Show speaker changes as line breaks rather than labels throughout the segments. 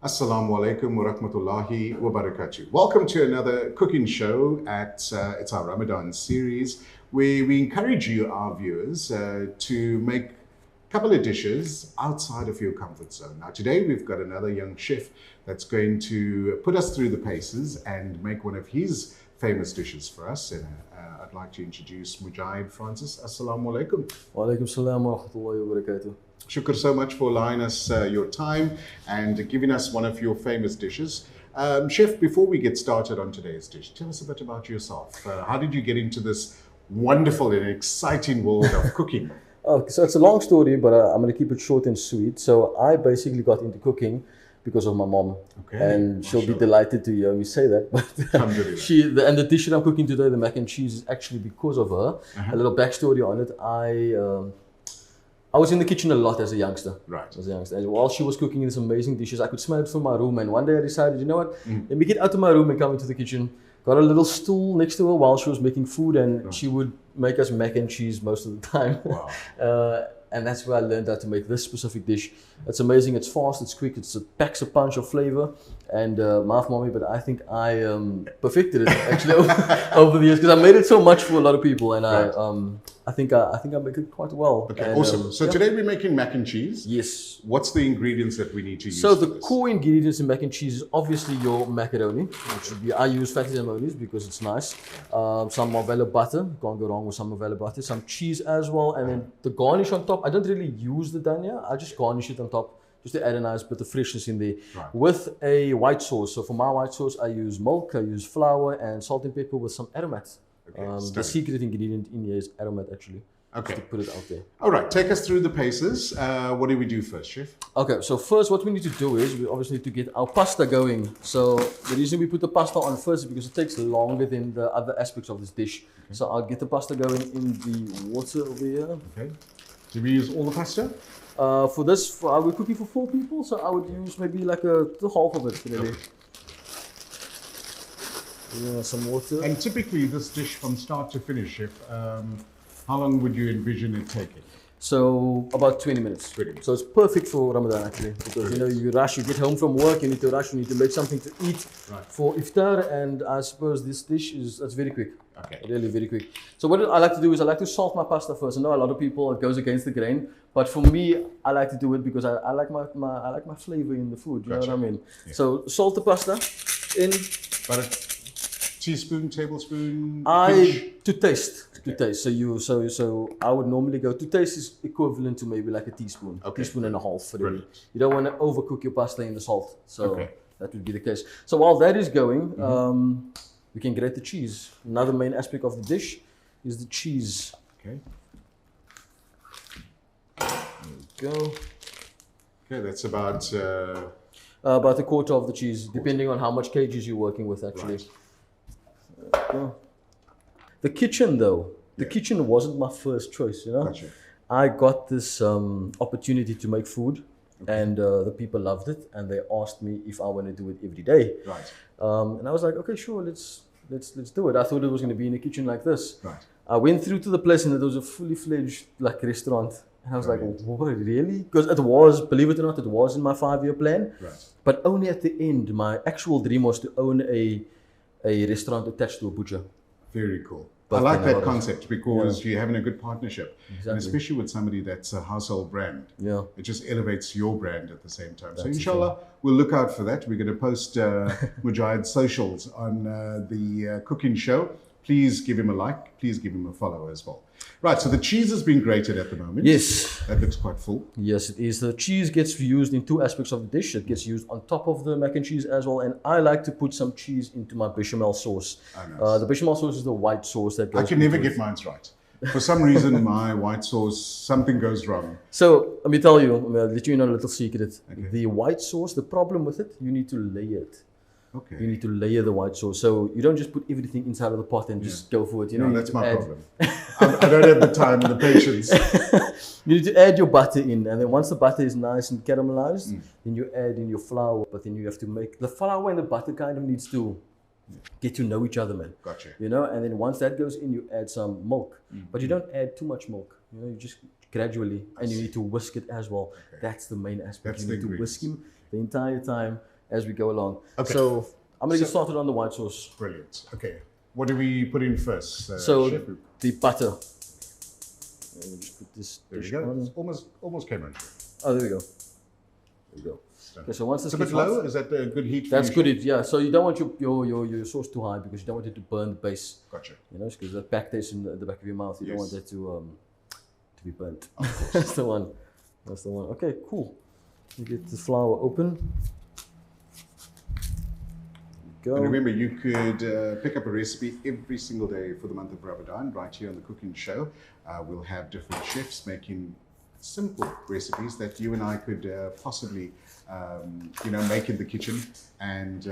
Assalamu alaikum wa rahmatullahi wa barakatuh. Welcome to another cooking show it's our Ramadan series where we encourage you, our viewers, to make a couple of dishes outside of your comfort zone. Now today we've got another young chef that's going to put us through the paces and make one of his famous dishes for us. And I'd like to introduce Mujahid Francis. Assalamu alaikum.
Wa alaikum salam wa rahmatullahi wa barakatuh.
Shukr so much for allowing us your time and giving us one of your famous dishes. Chef, before we get started on today's dish, tell us a bit about yourself. How did you get into this wonderful and exciting world of cooking?
Okay, so it's a long story, but I'm going to keep it short and sweet. So I basically got into cooking because of my mom. Okay, and she'll be delighted to hear me say that. But and the dish that I'm cooking today, the mac and cheese, is actually because of her. A little backstory on it. I was in the kitchen a lot as a youngster.
Right.
As a youngster. And while she was cooking these amazing dishes, I could smell it from my room. And one day I decided, you know what? Let me get out of my room and come into the kitchen. Got a little stool next to her while she was making food, and she would make us mac and cheese most of the time. Wow. And that's where I learned how to make this specific dish. It's amazing. It's fast. It's quick. It packs a punch of flavor. And maaf mommy, but I think I perfected it actually over the years because I made it so much for a lot of people, and I think I make it quite well.
Okay,
and,
awesome. So today we're making mac and cheese.
Yes.
What's the ingredients that we need to use?
So the core ingredients in mac and cheese is obviously your macaroni, which would be, I use fatty amonis because it's nice. Some Marvella butter, can't go wrong with some Marvella butter. Some cheese as well, and then the garnish on top. I don't really use the dhania. I just garnish it on top, just to add a nice bit of freshness in there, with a white sauce. So for my white sauce, I use milk, I use flour, and salt and pepper with some aromat. The secret ingredient in here is aromat, actually.
Okay.
Just to put it out there.
All right, take us through the paces. What do we do first, chef?
Okay, so first what we need to do is we obviously need to get our pasta going. So the reason we put the pasta on first is because it takes longer than the other aspects of this dish. Okay. So I'll get the pasta going in the water over here.
Okay. Do we use all the pasta?
For this, we're cooking for 4 people, so I would use maybe like the half of it, really. Okay. Yeah, some water.
And typically this dish from start to finish, chef, how long would you envision it taking?
So about 20 minutes. 20 minutes. So it's perfect for Ramadan actually, because you know you rush, you get home from work, you need to rush, you need to make something to eat for iftar, and I suppose this dish that's very quick.
Okay.
Really very quick. So what I like to do is I like to salt my pasta first. I know a lot of people it goes against the grain, but for me I like to do it because I like my flavor in the food. You know what I mean? Yeah. So salt the pasta in.
But a teaspoon, tablespoon.
To taste. Okay. To taste. So I would normally go to taste is equivalent to maybe like a teaspoon. Okay. Teaspoon and a half. Really. You don't want to overcook your pasta in the salt. So that would be the case. So while that is going, we can grate the cheese. Another main aspect of the dish is the cheese.
Okay.
There we go.
Okay, that's about
a quarter of the cheese, depending on how much kgs you're working with, actually. Right. There we go. The kitchen, though, the kitchen wasn't my first choice. You know, I got this opportunity to make food. Okay. And the people loved it, and they asked me if I want to do it every day.
Right.
And I was like, okay, sure, let's do it. I thought it was going to be in a kitchen like this.
Right.
I went through to the place, and it was a fully fledged like restaurant. And I was like, what, really? Because it was, believe it or not, it was in my 5-year plan.
Right.
But only at the end, my actual dream was to own a restaurant attached to a butcher.
Very cool. But I like that concept because you're having a good partnership, and especially with somebody that's a household brand. Yeah, it just elevates your brand at the same time. So inshallah, we'll look out for that. We're going to post Mujahid's socials on the cooking show. Please give him a like. Please give him a follow as well. Right, so the cheese has been grated at the moment.
Yes.
That looks quite full.
Yes, it is. The cheese gets used in 2 aspects of the dish. It gets used on top of the mac and cheese as well. And I like to put some cheese into my bechamel sauce. Oh, nice. The bechamel sauce is the white sauce that goes.
I can never get mine right. For some reason, my white sauce, something goes wrong.
So let me tell you, I'll let you know a little secret. Okay. The white sauce, the problem with it, you need to layer it. Okay. You need to layer the white sauce. So you don't just put everything inside of the pot and just go for it. You know,
that's my problem. I don't have the time and the patience.
You need to add your butter in. And then once the butter is nice and caramelized, then you add in your flour. But then you have to make the flour and the butter kind of needs to get to know each other, man.
Gotcha.
You know, and then once that goes in, you add some milk. But you don't add too much milk. You know, you just gradually. And you need to whisk it as well. Okay. That's the main aspect. You need to whisk him the entire time. as we go along.
Okay.
So I'm going to get started on the white sauce.
Brilliant. Okay. What do we put in first?
So
Chef?
the butter. Let me just put this
There we
dish
go.
on.
It's almost came on.
Oh, there we go. There we go. Okay, so once this
It's a bit
gets
low.
hot,
Is that a good heat?
that's
for you,
good. Yeah. So you don't want your sauce too high because you don't want it to burn the base.
Chef? Gotcha.
You know, because that back taste in the back of your mouth. You don't
Yes.
want that to be burnt.
Of course.
That's the one. That's the one. Okay, cool. You get the flour open. Go.
And remember, you could pick up a recipe every single day for the month of Ramadan right here on the Cooking Show. We'll have different chefs making simple recipes that you and I could possibly, make in the kitchen. And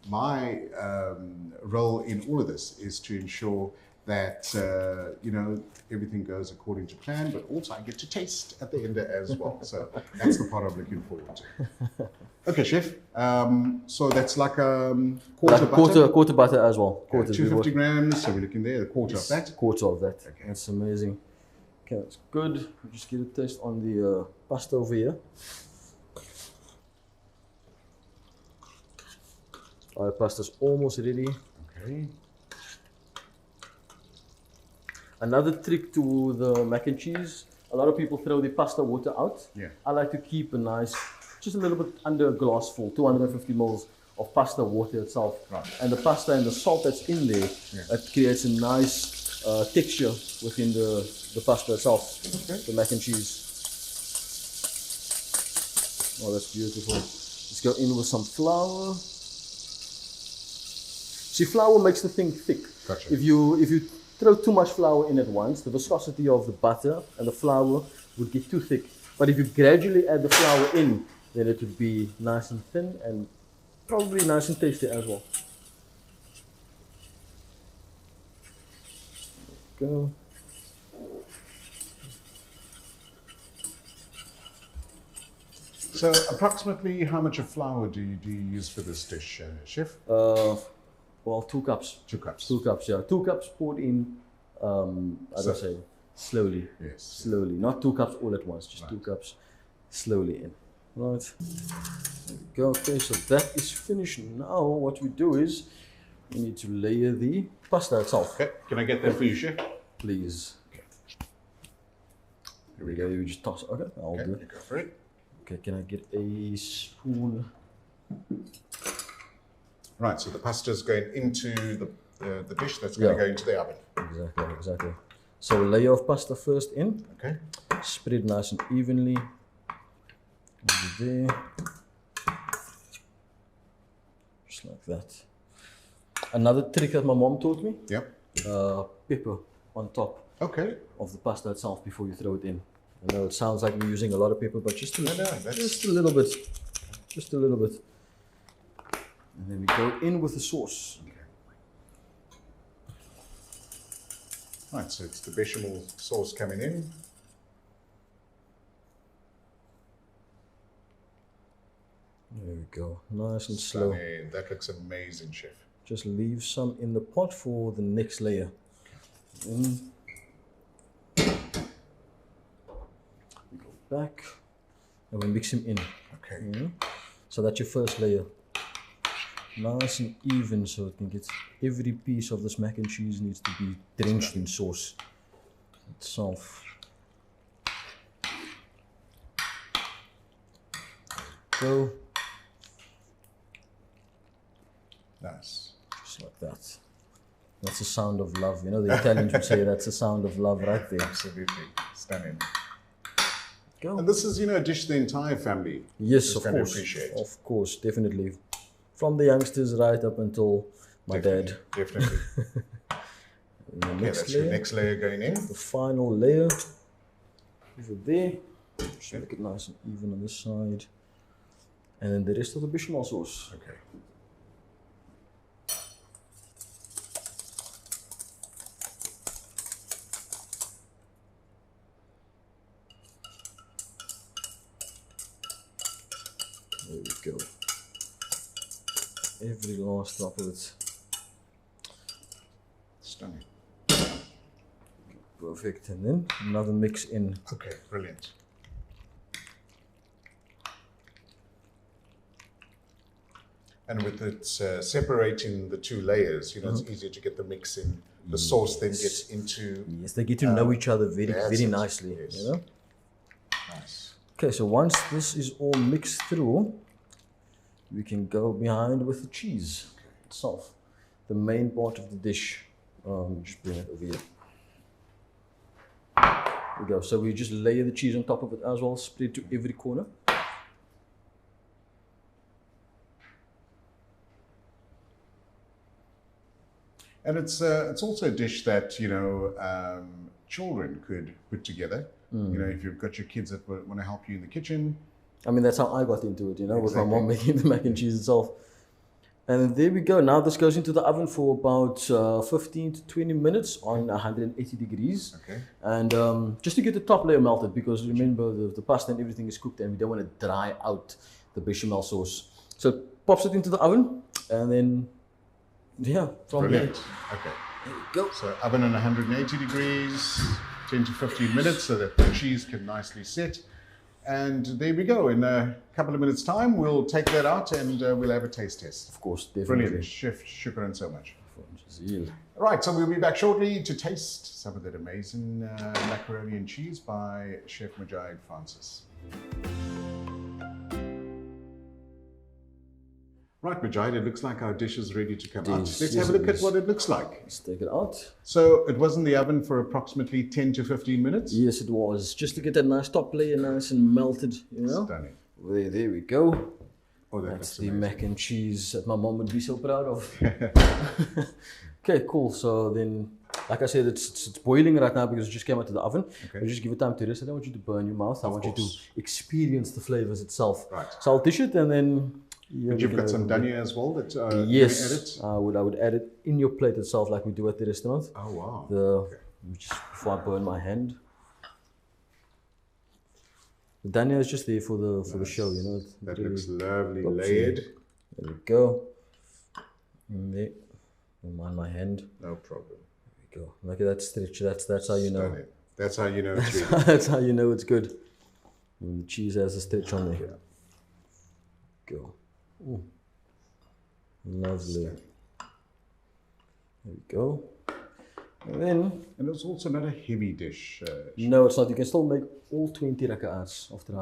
my role in all of this is to ensure that, everything goes according to plan, but also I get to taste at the end as well. So that's the part I'm looking forward to. Okay, Chef. So that's like quarter butter?
Quarter butter as well. Quarter.
250 grams, so we're looking there, a quarter of that.
Quarter of that.
Okay.
That's amazing. Okay, that's good. We'll just get a taste on the pasta over here. Our pasta's almost ready.
Okay.
Another trick to the mac and cheese, a lot of people throw the pasta water out.
Yeah.
I like to keep a nice, just a little bit under a glass full, 250 ml of pasta water itself.
Right.
And the pasta and the salt that's in there, it creates a nice texture within the pasta itself, the mac and cheese. Oh, that's beautiful. Let's go in with some flour. See, flour makes the thing thick.
Gotcha.
If you throw too much flour in at once, the viscosity of the butter and the flour would get too thick. But if you gradually add the flour in, then it would be nice and thin and probably nice and tasty as well. Go.
So approximately how much of flour do you use for this dish, Chef?
Well, 2 cups.
2 cups.
2 cups, yeah. 2 cups poured in, slowly.
Yes.
Slowly. Not 2 cups all at once, just
Right.
2 cups slowly in. Right. There we go. Okay, so that is finished. Now what we do is we need to layer the pasta itself.
Okay, can I get that for you, Chef?
Please.
Okay.
Here we go. You just toss. Okay, I'll
Okay,
do
you
it.
go for it.
Okay, can I get a spoon?
Right, so the pasta's going into the dish that's going to go into the oven.
Exactly, exactly. So a layer of pasta first in.
Okay.
Spread nice and evenly. Over there. Just like that. Another trick that my mom taught me,
Yep.
pepper on top
Okay.
of the pasta itself before you throw it in. I know it sounds like we're using a lot of pepper, but just a little bit. Just a little bit. And then we go in with the sauce.
Okay. Right, so it's the bechamel sauce coming in.
There we go. Nice and slow.
Stunning. That looks amazing, Chef.
Just leave some in the pot for the next layer. In. We go back and we mix him in.
Okay.
So that's your first layer. Nice and even so it can get every piece of this mac and cheese needs to be drenched in sauce itself. Go.
Nice.
Just like that. That's the sound of love. You know, the Italians would say that's the sound of love right there.
Absolutely. Stunning.
Go.
And this is, a dish the entire family
Yes,
is
of
going to
course.
appreciate.
Of course, definitely. From the youngsters right up until my dad.
Definitely.
And the
Okay,
next
that's
layer,
your next layer going in.
the final layer over there. Just make it nice and even on this side. And then the rest of the bechamel sauce.
Okay.
There we go. Every last drop of it.
Stunning.
Perfect. And then another mix in.
Okay, brilliant. And with it separating the two layers, you know, it's easier to get the mix in. The sauce then gets into...
Yes, they get to know each other very nicely,
Yes.
you know?
Nice.
Okay, so once this is all mixed through, we can go behind with the cheese itself, the main part of the dish. Just bring it over here. There we go. So we just layer the cheese on top of it as well, spread to every corner.
And it's also a dish that, you know, children could put together. You know, if you've got your kids that want to help you in the kitchen.
I mean, that's how I got into it, you know, with my mom making the mac and cheese itself. And there we go. Now this goes into the oven for about 15 to 20 minutes on 180 degrees.
Okay.
And just to get the top layer melted, because remember the pasta and everything is cooked and we don't want to dry out the bechamel sauce. So pops it into the oven and then, yeah, from there.
Brilliant. Okay.
There we go.
So oven on 180 degrees, 10 to 15 minutes so that the cheese can nicely set. And there we go. In a couple of minutes' time, we'll take that out and we'll have a taste test.
Of course, definitely.
Brilliant. Chef, shukran so much.
Jazeel.
Right, so we'll be back shortly to taste some of that amazing macaroni and cheese by Chef Mujahid Francis. Right, Mujahid, it looks like our dish is ready to come out. Let's have a look at what it looks like.
Let's take it out.
So it was in the oven for approximately 10 to 15 minutes?
Yes, it was. Just to get that nice top layer nice and melted, you know.
Stunning.
There we go.
Oh,
That's the mac and cheese that my mom would be so proud of. Okay, cool. So then, like I said, it's boiling right now because it just came out of the oven.
Okay.
We just give it time to rest. I don't want you to burn your mouth. I want you to experience the flavors itself.
Right.
So I'll dish it and then...
But you've got some dhania as well that
yes, I would add it in your plate itself like we do at the restaurant.
Oh, wow.
Just before I burn my hand. The dhania is just there for the show, you know.
That
really
looks lovely layered.
There we go. And there. Don't mind my hand.
No problem.
There we go. Look at that stretch. That's how you know.
Stunning. That's how you know it's ready.
That's how you know it's good. When the cheese has a stretch on there. Go. Ooh. Lovely. There we go. And
it's also not a heavy dish.
No, it's not. You can still make all 20 raka'ats after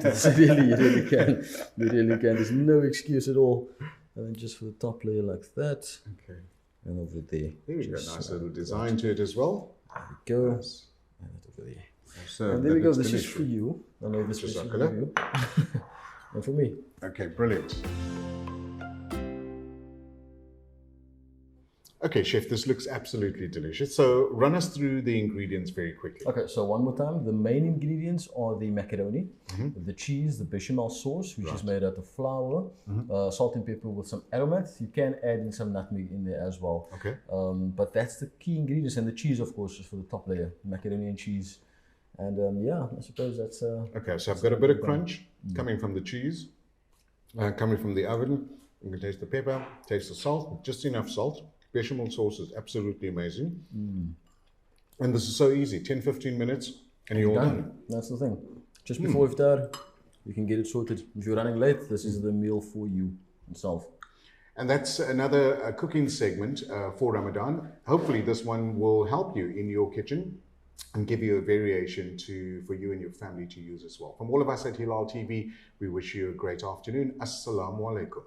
this. You really can. You really can. There's no excuse at all. And then just for the top layer like that.
Okay.
And over there.
There we go. Nice little design to it as well.
There we go.
Nice.
And over there.
So
and there we go. This is for you. I know this is for you. And for me.
Okay, brilliant. Okay, Chef, this looks absolutely delicious. So run us through the ingredients very quickly.
Okay, so one more time. The main ingredients are the macaroni, the cheese, the bechamel sauce, which is made out of flour, salt and pepper with some aromat. You can add in some nutmeg in there as well.
Okay.
But that's the key ingredients. And the cheese, of course, is for the top layer. Macaroni and cheese. And yeah, I suppose that's...
okay, so I've got a bit of crunch coming from the cheese, coming from the oven. You can taste the pepper, taste the salt, just enough salt. Bechamel sauce is absolutely amazing. And this is so easy, 10-15 minutes and you're all done.
That's the thing. Just before iftar, you can get it sorted. If you're running late, this is the meal for you itself.
And that's another cooking segment for Ramadan. Hopefully this one will help you in your kitchen and give you a variation for you and your family to use as well. From all of us at Hilaal TV, we wish you a great afternoon. Assalamu alaikum.